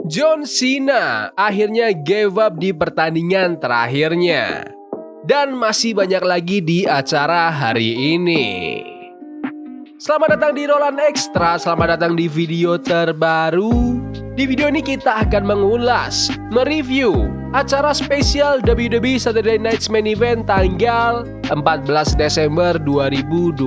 John Cena akhirnya gave up di pertandingan terakhirnya. Dan masih banyak lagi di acara hari ini. Selamat datang di Roland Extra, selamat datang di video terbaru. Di video ini kita akan mengulas, mereview acara spesial WWE Saturday Night's Main Event tanggal 14 Desember 2025.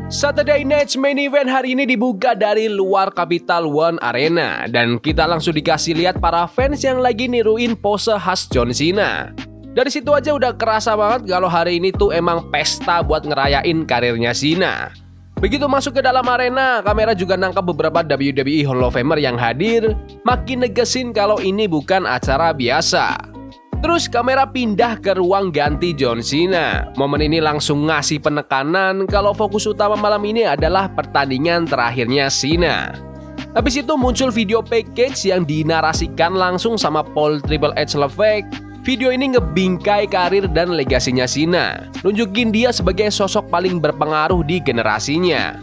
Saturday Night's Main Event hari ini dibuka dari luar Capital One Arena. Dan kita langsung dikasih lihat para fans yang lagi niruin pose khas John Cena. Dari situ aja udah kerasa banget kalau hari ini tuh emang pesta buat ngerayain karirnya Cena. Begitu masuk ke dalam arena, kamera juga nangkap beberapa WWE Hall of Famer yang hadir, makin negesin kalau ini bukan acara biasa. Terus kamera pindah ke ruang ganti John Cena. Momen ini langsung ngasih penekanan kalau fokus utama malam ini adalah pertandingan terakhirnya Cena. Habis itu muncul video package yang dinarasikan langsung sama Paul Triple H Levesque. Video ini ngebingkai karir dan legasinya Cena, nunjukin dia sebagai sosok paling berpengaruh di generasinya.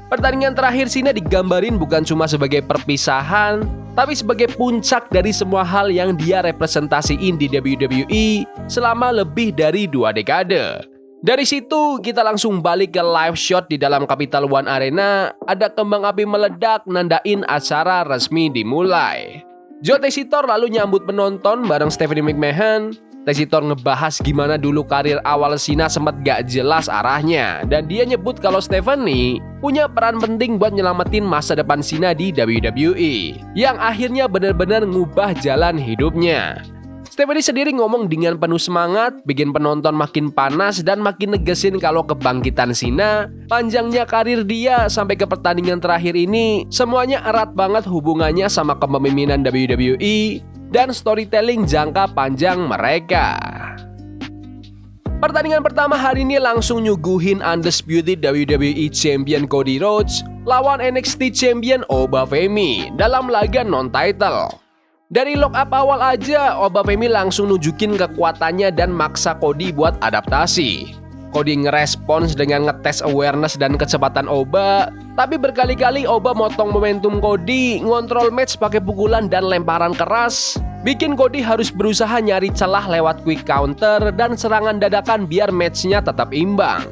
Pertandingan terakhir Cena digambarin bukan cuma sebagai perpisahan, tapi sebagai puncak dari semua hal yang dia representasiin di WWE selama lebih dari 2 dekade. Dari situ kita langsung balik ke live shot di dalam Capital One Arena. Ada kembang api meledak nandain acara resmi dimulai. Joe Tessitore lalu nyambut penonton bareng Stephanie McMahon. Tessitore ngebahas gimana dulu karir awal Cena sempat gak jelas arahnya, dan dia nyebut kalau Stephanie punya peran penting buat nyelamatin masa depan Cena di WWE, yang akhirnya benar-benar ngubah jalan hidupnya. Stephanie sendiri ngomong dengan penuh semangat, bikin penonton makin panas dan makin negesin kalau kebangkitan Cena, panjangnya karir dia sampai ke pertandingan terakhir ini, semuanya erat banget hubungannya sama kepemimpinan WWE dan storytelling jangka panjang mereka. Pertandingan pertama hari ini langsung nyuguhin Undisputed WWE Champion Cody Rhodes lawan NXT Champion Obafemi dalam laga non-title. Dari lock up awal aja, Obafemi langsung nunjukin kekuatannya dan maksa Cody buat adaptasi. Cody ngerespons dengan ngetes awareness dan kecepatan Oba, tapi berkali-kali Oba motong momentum Cody, ngontrol match pakai pukulan dan lemparan keras, bikin Cody harus berusaha nyari celah lewat quick counter dan serangan dadakan biar matchnya tetap imbang.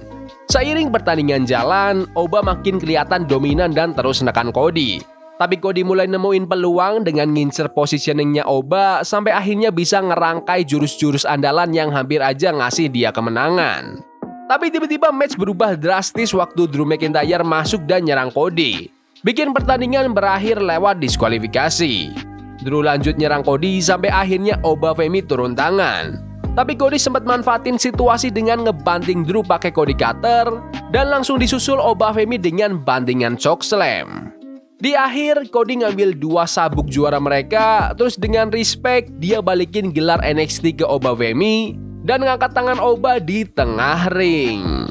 Seiring pertandingan jalan, Oba makin kelihatan dominan dan terus nekan Cody. Tapi Cody mulai nemuin peluang dengan ngincer positioningnya Oba sampai akhirnya bisa ngerangkai jurus-jurus andalan yang hampir aja ngasih dia kemenangan. Tapi tiba-tiba match berubah drastis waktu Drew McIntyre masuk dan nyerang Cody, bikin pertandingan berakhir lewat diskualifikasi. Drew lanjut nyerang Cody sampai akhirnya Obafemi turun tangan. Tapi Cody sempat manfaatin situasi dengan ngebanting Drew pakai Cody Cutter dan langsung disusul Obafemi dengan bantingan chokeslam. Di akhir, Cody ngambil 2 sabuk juara mereka, terus dengan respect, dia balikin gelar NXT ke Obafemi dan ngangkat tangan Oba di tengah ring.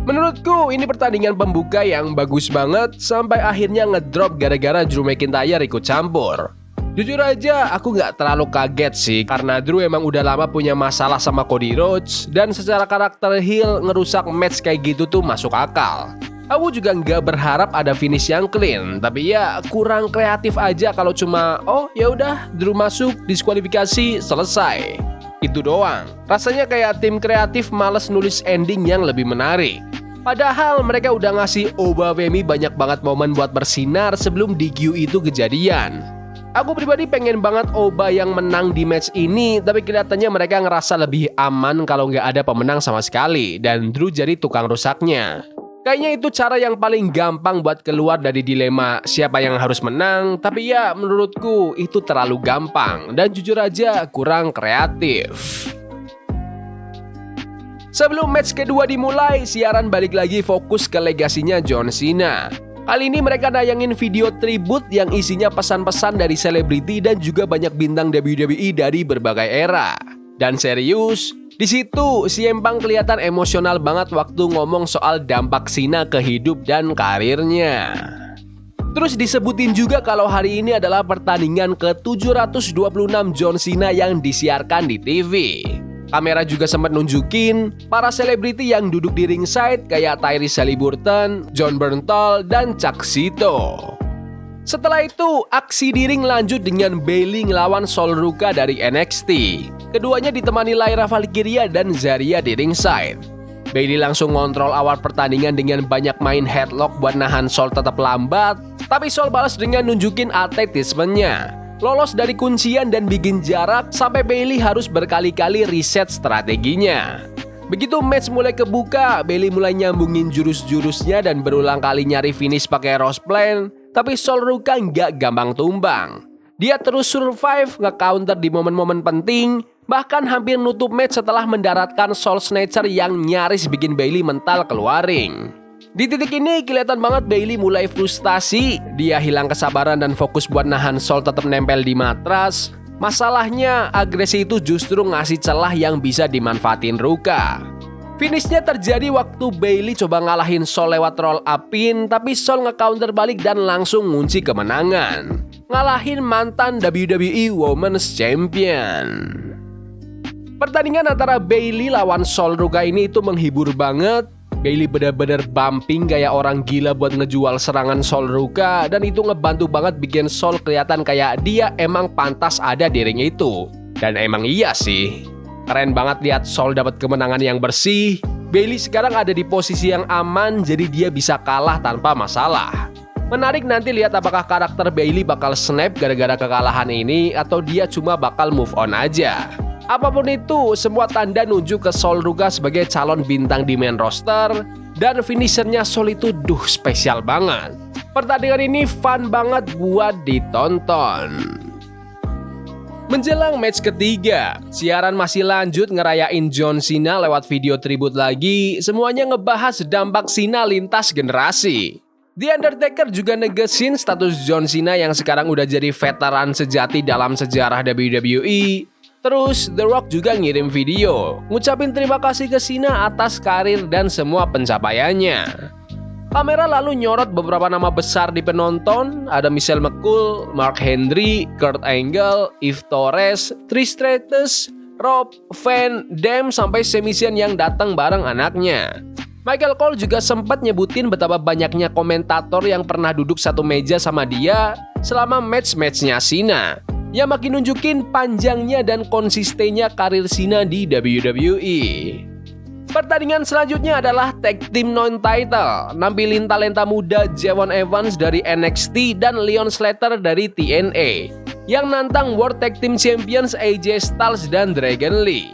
Menurutku, ini pertandingan pembuka yang bagus banget, sampai akhirnya ngedrop gara-gara Drew McIntyre ikut campur. Jujur aja, aku gak terlalu kaget sih, karena Drew emang udah lama punya masalah sama Cody Rhodes, dan secara karakter heel ngerusak match kayak gitu tuh masuk akal. Aku juga nggak berharap ada finish yang clean, tapi ya kurang kreatif aja kalau cuma ya udah Drew masuk, diskualifikasi, selesai. Itu doang. Rasanya kayak tim kreatif males nulis ending yang lebih menarik. Padahal mereka udah ngasih Obafemi banyak banget momen buat bersinar sebelum DQ itu kejadian. Aku pribadi pengen banget Oba yang menang di match ini, tapi kelihatannya mereka ngerasa lebih aman kalau nggak ada pemenang sama sekali, dan Drew jadi tukang rusaknya. Kayaknya itu cara yang paling gampang buat keluar dari dilema siapa yang harus menang, tapi ya menurutku itu terlalu gampang dan jujur aja kurang kreatif. Sebelum match kedua dimulai, siaran balik lagi fokus ke legasinya John Cena. Kali ini mereka nayangin video tribute yang isinya pesan-pesan dari selebriti dan juga banyak bintang WWE dari berbagai era. Dan serius, di situ CM Punk kelihatan emosional banget waktu ngomong soal dampak Cena ke hidup dan karirnya. Terus disebutin juga kalau hari ini adalah pertandingan ke-726 John Cena yang disiarkan di TV. Kamera juga sempat nunjukin para selebriti yang duduk di ringside kayak Tyrese Haliburton, John Bernthal, dan Chuck Zito. Setelah itu, aksi di ring lanjut dengan Bayley ngelawan Sol Ruka dari NXT. Keduanya ditemani Lyra Valkyria dan Zarya di ringside. Bayley langsung ngontrol awal pertandingan dengan banyak main headlock buat nahan Sol tetap lambat, tapi Sol balas dengan nunjukin atletismenya. Lolos dari kuncian dan bikin jarak sampai Bayley harus berkali-kali reset strateginya. Begitu match mulai kebuka, Bayley mulai nyambungin jurus-jurusnya dan berulang kali nyari finish pakai Rose Plan, tapi Sol Ruka nggak gampang tumbang. Dia terus survive, nge-counter di momen-momen penting, bahkan hampir nutup match setelah mendaratkan Soul Snatcher yang nyaris bikin Bayley mental keluar ring. Di titik ini kelihatan banget Bayley mulai frustasi, dia hilang kesabaran dan fokus buat nahan Sol tetap nempel di matras. Masalahnya, agresi itu justru ngasih celah yang bisa dimanfaatin Ruka. Finishnya terjadi waktu Bayley coba ngalahin Sol lewat roll up-in, tapi Sol nge-counter balik dan langsung ngunci kemenangan. Ngalahin mantan WWE Women's Champion. Pertandingan antara Bayley lawan Sol Ruka ini itu menghibur banget. Bayley bener-bener bumping kayak orang gila buat ngejual serangan Sol Ruka, dan itu ngebantu banget bikin Sol kelihatan kayak dia emang pantas ada di ring itu. Dan emang iya sih. Keren banget lihat Sol dapat kemenangan yang bersih. Bayley sekarang ada di posisi yang aman, jadi dia bisa kalah tanpa masalah. Menarik nanti lihat apakah karakter Bayley bakal snap gara-gara kekalahan ini atau dia cuma bakal move on aja. Apapun itu, semua tanda nunjuk ke Sol Ruka sebagai calon bintang di main roster, dan finishernya Sol itu spesial banget. Pertandingan ini fun banget buat ditonton. Menjelang match ketiga, siaran masih lanjut ngerayain John Cena lewat video tribute lagi. Semuanya ngebahas dampak Cena lintas generasi. The Undertaker juga negesin status John Cena yang sekarang udah jadi veteran sejati dalam sejarah WWE. Terus The Rock juga ngirim video ngucapin terima kasih ke Cena atas karir dan semua pencapaiannya. Kamera lalu nyorot beberapa nama besar di penonton, ada Michelle McCool, Mark Henry, Kurt Angle, Eve Torres, Trish Stratus, Rob Van Dam, sampai Sami Zayn yang datang bareng anaknya. Michael Cole juga sempat nyebutin betapa banyaknya komentator yang pernah duduk satu meja sama dia selama match-matchnya Cena, yang makin nunjukin panjangnya dan konsistennya karir Cena di WWE. Pertandingan selanjutnya adalah Tag Team Non-Title, nampilin talenta muda Javon Evans dari NXT dan Leon Slater dari TNA, yang nantang World Tag Team Champions AJ Styles dan Dragon Lee.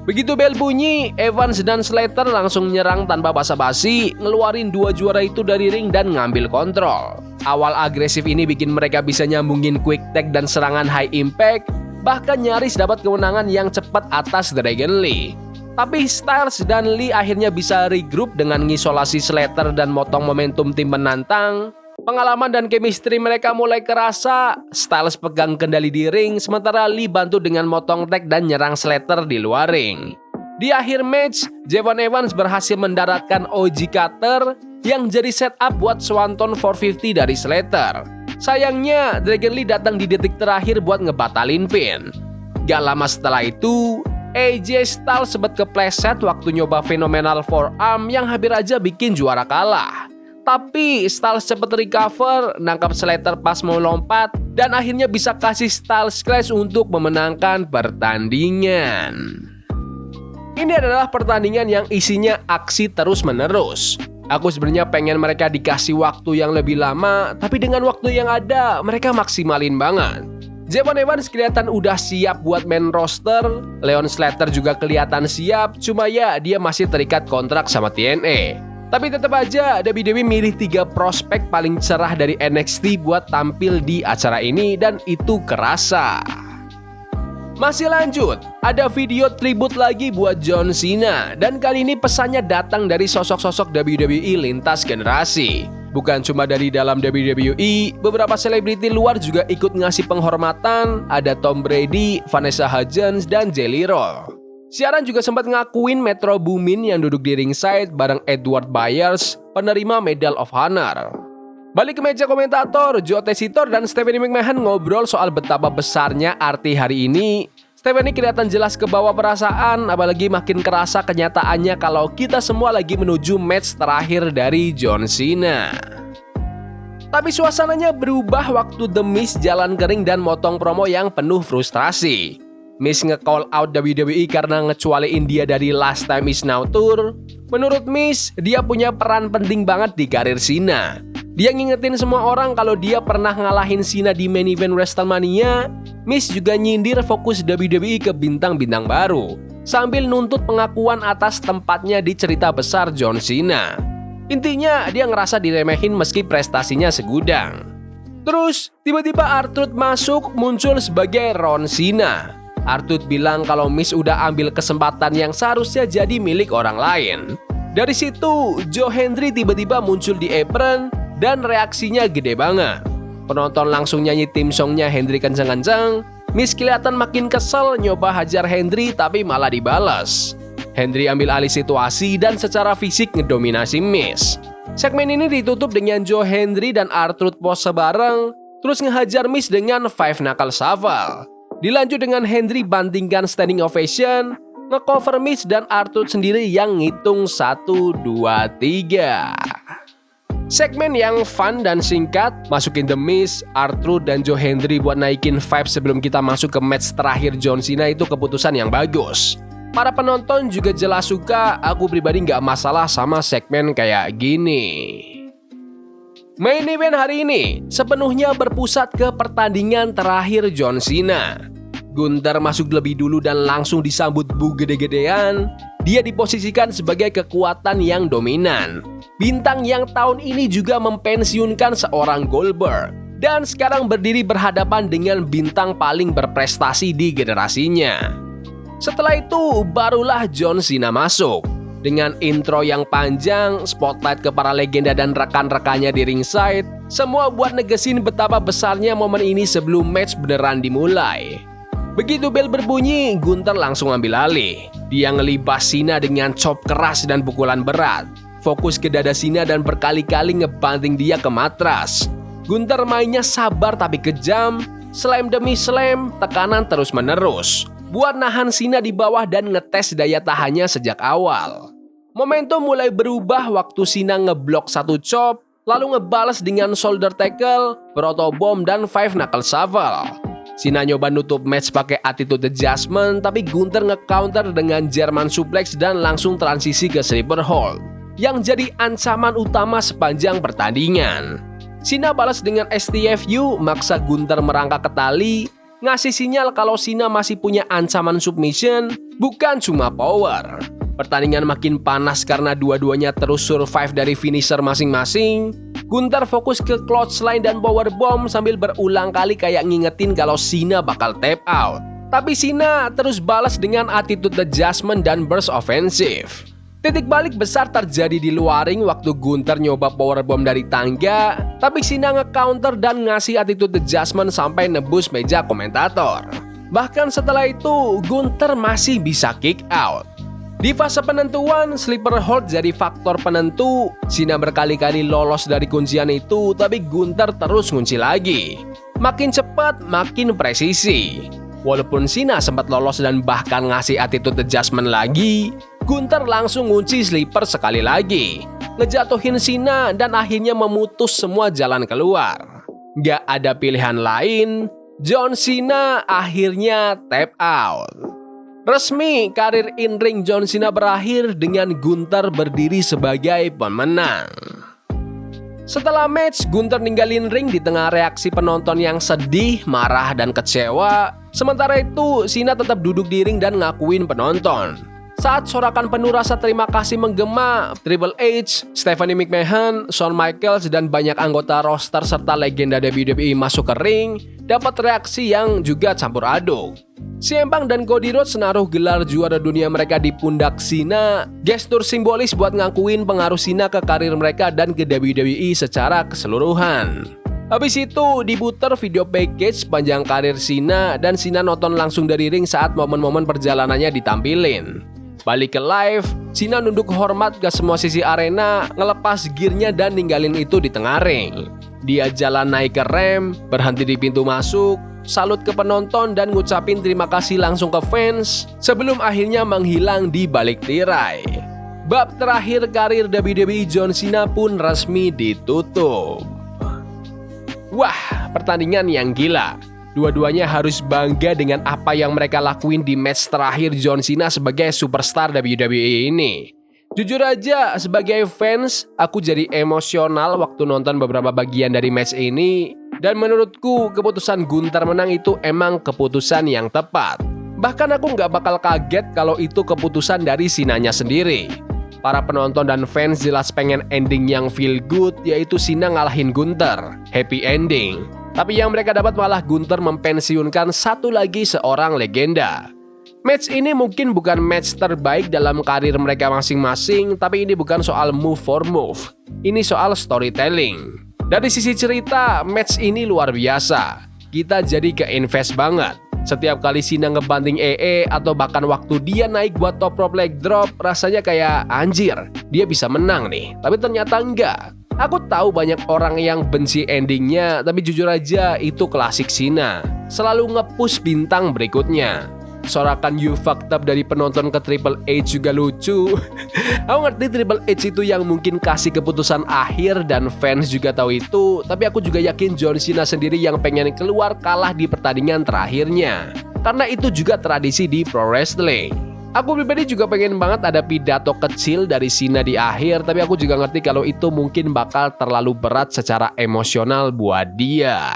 Begitu bel bunyi, Evans dan Slater langsung nyerang tanpa basa-basi, ngeluarin dua juara itu dari ring dan ngambil kontrol. Awal agresif ini bikin mereka bisa nyambungin quick tag dan serangan high impact, bahkan nyaris dapat kemenangan yang cepat atas Dragon Lee. Tapi Styles dan Lee akhirnya bisa regroup dengan ngisolasi Slater dan motong momentum tim menantang. Pengalaman dan chemistry mereka mulai kerasa. Styles pegang kendali di ring, sementara Lee bantu dengan motong tag dan nyerang Slater di luar ring. Di akhir match, Javon Evans berhasil mendaratkan OG Cutter yang jadi setup buat Swanton 450 dari Slater. Sayangnya, Dragon Lee datang di detik terakhir buat ngebatalin pin. Gak lama setelah itu, AJ Styles sempat kepleset waktu nyoba Phenomenal Forearm yang hampir aja bikin juara kalah. Tapi Styles cepet recover, nangkap Slater pas mau lompat, dan akhirnya bisa kasih Styles Clash untuk memenangkan pertandingan. Ini adalah pertandingan yang isinya aksi terus-menerus. Aku sebenarnya pengen mereka dikasih waktu yang lebih lama, tapi dengan waktu yang ada, mereka maksimalin banget. Javon Evans kelihatan udah siap buat main roster, Leon Slater juga kelihatan siap, cuma ya dia masih terikat kontrak sama TNA. Tapi tetap aja WWE milih 3 prospek paling cerah dari NXT buat tampil di acara ini, dan itu kerasa. Masih lanjut, ada video tribute lagi buat John Cena, dan kali ini pesannya datang dari sosok-sosok WWE lintas generasi. Bukan cuma dari dalam WWE, beberapa selebriti luar juga ikut ngasih penghormatan, ada Tom Brady, Vanessa Hudgens, dan Jelly Roll. Siaran juga sempat ngakuin Metro Boomin yang duduk di ringside bareng Edward Byers, penerima Medal of Honor. Balik ke meja komentator, Joe Tessitore dan Stephanie McMahon ngobrol soal betapa besarnya arti hari ini. Stephanie kelihatan jelas kebawa perasaan, apalagi makin kerasa kenyataannya kalau kita semua lagi menuju match terakhir dari John Cena. Tapi suasananya berubah waktu The Miz jalan kering dan motong promo yang penuh frustrasi. Miz nge-call out WWE karena ngecualiin dia dari Last Time Is Now Tour. Menurut Miz, dia punya peran penting banget di karir Cena. Dia ngingetin semua orang kalau dia pernah ngalahin Cena di main event WrestleMania. Miz juga nyindir fokus WWE ke bintang-bintang baru, sambil nuntut pengakuan atas tempatnya di cerita besar John Cena. Intinya, dia ngerasa diremehin meski prestasinya segudang. Terus, tiba-tiba R-Truth masuk muncul sebagai Ron Cena. R-Truth bilang kalau Miz udah ambil kesempatan yang seharusnya jadi milik orang lain. Dari situ, Joe Hendry tiba-tiba muncul di apron dan reaksinya gede banget. Penonton langsung nyanyi theme songnya Hendry kenceng-kenceng. Miz kelihatan makin kesel nyoba hajar Hendry tapi malah dibalas. Hendry ambil alih situasi dan secara fisik ngedominasi Miz. Segmen ini ditutup dengan Joe Hendry dan R-Truth pose bareng, terus ngehajar Miz dengan Five Knuckle Shuffle. Dilanjut dengan Hendry bantingkan standing ovation, nge-cover Miz dan R-Truth sendiri yang ngitung 1, 2, 3. Segmen yang fun dan singkat, masukin The Miz, R-Truth, dan Joe Hendry buat naikin vibe sebelum kita masuk ke match terakhir John Cena itu keputusan yang bagus. Para penonton juga jelas suka, aku pribadi nggak masalah sama segmen kayak gini. Main event hari ini sepenuhnya berpusat ke pertandingan terakhir John Cena. Gunther masuk lebih dulu dan langsung disambut bu gede-gedean. Dia diposisikan sebagai kekuatan yang dominan. Bintang yang tahun ini juga mempensiunkan seorang Goldberg. Dan sekarang berdiri berhadapan dengan bintang paling berprestasi di generasinya. Setelah itu barulah John Cena masuk. Dengan intro yang panjang, spotlight ke para legenda dan rekan-rekannya di ringside, semua buat negesin betapa besarnya momen ini sebelum match beneran dimulai. Begitu bel berbunyi, Gunther langsung ambil alih. Dia ngelibas Cena dengan chop keras dan pukulan berat. Fokus ke dada Cena dan berkali-kali ngebanting dia ke matras. Gunther mainnya sabar tapi kejam, slam demi slam, tekanan terus menerus buat nahan Cena di bawah dan ngetes daya tahannya sejak awal. Momentum mulai berubah waktu Cena ngeblok satu chop, lalu ngebalas dengan shoulder tackle, proto bomb, dan Five Knuckle Shuffle. Cena nyoba nutup match pakai attitude adjustment, tapi Gunther nge-counter dengan German suplex dan langsung transisi ke sleeper hold, yang jadi ancaman utama sepanjang pertandingan. Cena balas dengan STFU, maksa Gunther merangkak ke tali, ngasih sinyal kalau Cena masih punya ancaman submission, bukan cuma power. Pertandingan makin panas karena dua-duanya terus survive dari finisher masing-masing. Gunther fokus ke clothesline dan powerbomb sambil berulang kali kayak ngingetin kalau Cena bakal tap out. Tapi Cena terus balas dengan attitude adjustment dan burst offensive. Titik balik besar terjadi di luar ring waktu Gunther nyoba powerbomb dari tangga, tapi Cena nge-counter dan ngasih attitude adjustment sampai nebus meja komentator. Bahkan setelah itu, Gunther masih bisa kick out. Di fase penentuan, sleeper hold jadi faktor penentu. Cena berkali-kali lolos dari kuncian itu, tapi Gunther terus ngunci lagi. Makin cepat, makin presisi. Walaupun Cena sempat lolos dan bahkan ngasih attitude adjustment lagi, Gunther langsung ngunci sleeper sekali lagi, ngejatuhin Cena dan akhirnya memutus semua jalan keluar. Gak ada pilihan lain, John Cena akhirnya tap out. Resmi, karir in-ring John Cena berakhir dengan Gunther berdiri sebagai pemenang. Setelah match, Gunther ninggalin ring di tengah reaksi penonton yang sedih, marah, dan kecewa. Sementara itu, Cena tetap duduk di ring dan ngakuin penonton. Saat sorakan penuh rasa terima kasih menggema, Triple H, Stephanie McMahon, Shawn Michaels, dan banyak anggota roster serta legenda WWE masuk ke ring, dapat reaksi yang juga campur aduk. CM Punk dan Cody Rhodes menaruh gelar juara dunia mereka di pundak Cena, gestur simbolis buat ngakuin pengaruh Cena ke karir mereka dan ke WWE secara keseluruhan. Habis itu diputer video package sepanjang karir Cena dan Cena nonton langsung dari ring saat momen-momen perjalanannya ditampilin. Balik ke live, Cena nunduk hormat ke semua sisi arena, ngelepas gearnya dan ninggalin itu di tengah ring. Dia jalan naik ke ramp, berhenti di pintu masuk, salut ke penonton dan ngucapin terima kasih langsung ke fans sebelum akhirnya menghilang di balik tirai. Bab terakhir karir WWE John Cena pun resmi ditutup. Wah, pertandingan yang gila. Dua-duanya harus bangga dengan apa yang mereka lakuin di match terakhir John Cena sebagai superstar WWE ini. Jujur aja, sebagai fans, aku jadi emosional waktu nonton beberapa bagian dari match ini. Dan menurutku, keputusan Gunther menang itu emang keputusan yang tepat. Bahkan aku nggak bakal kaget kalau itu keputusan dari Cena-nya sendiri. Para penonton dan fans jelas pengen ending yang feel good, yaitu Cena ngalahin Gunther. Happy ending. Tapi yang mereka dapat malah Gunther mempensiunkan satu lagi seorang legenda. Match ini mungkin bukan match terbaik dalam karir mereka masing-masing, tapi ini bukan soal move for move. Ini soal storytelling. Dari sisi cerita, match ini luar biasa. Kita jadi ke-invest banget. Setiap kali Cena ngebanting atau bahkan waktu dia naik buat top rope leg drop, rasanya kayak anjir, dia bisa menang nih. Tapi ternyata enggak. Aku tahu banyak orang yang benci endingnya, tapi jujur aja itu klasik Cena. Selalu nge-push bintang berikutnya. Sorakan "you fucked up" dari penonton ke Triple H juga lucu. Aku ngerti Triple H itu yang mungkin kasih keputusan akhir dan fans juga tahu itu, tapi aku juga yakin John Cena sendiri yang pengen keluar kalah di pertandingan terakhirnya. Karena itu juga tradisi di pro wrestling. Aku pribadi juga pengen banget ada pidato kecil dari Cena di akhir, tapi aku juga ngerti kalau itu mungkin bakal terlalu berat secara emosional buat dia.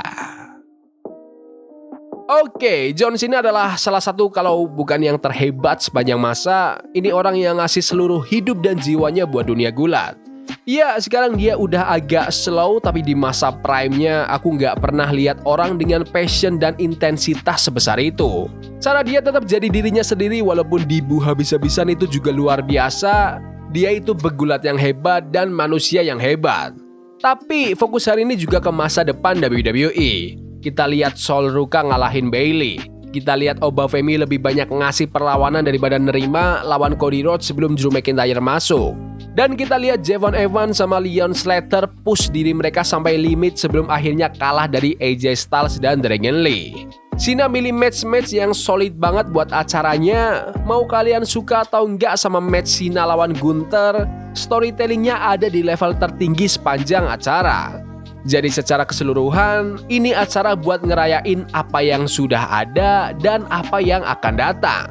Oke, John Cena adalah salah satu kalau bukan yang terhebat sepanjang masa. Ini orang yang ngasih seluruh hidup dan jiwanya buat dunia gulat. Ya, sekarang dia udah agak slow, tapi di masa prime-nya aku nggak pernah lihat orang dengan passion dan intensitas sebesar itu. Cara dia tetap jadi dirinya sendiri walaupun dibu habis-habisan itu juga luar biasa. Dia itu pegulat yang hebat dan manusia yang hebat. Tapi fokus hari ini juga ke masa depan WWE. Kita lihat Sol Ruka ngalahin Bayley. Kita lihat Obafemi lebih banyak ngasih perlawanan daripada nerima lawan Cody Rhodes sebelum Drew McIntyre masuk. Dan kita lihat Javon Evans sama Leon Slater push diri mereka sampai limit sebelum akhirnya kalah dari AJ Styles dan Dragon Lee. Cena milih match-match yang solid banget buat acaranya. Mau kalian suka atau enggak sama match Cena lawan Gunther, storytellingnya ada di level tertinggi sepanjang acara. Jadi secara keseluruhan, ini acara buat ngerayain apa yang sudah ada dan apa yang akan datang.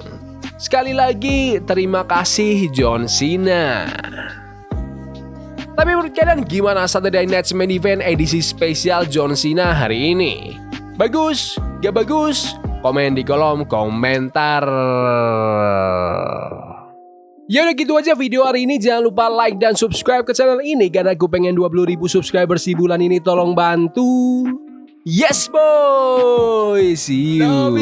Sekali lagi, terima kasih John Cena. Tapi menurut kalian gimana Saturday Night's Main Event edisi spesial John Cena hari ini? Bagus? Gak bagus? Komen di kolom komentar. Ya udah gitu aja video hari ini. Jangan lupa like dan subscribe ke channel ini karena gue pengen 20.000 subscribers di bulan ini. Tolong bantu. Yes boy. See you.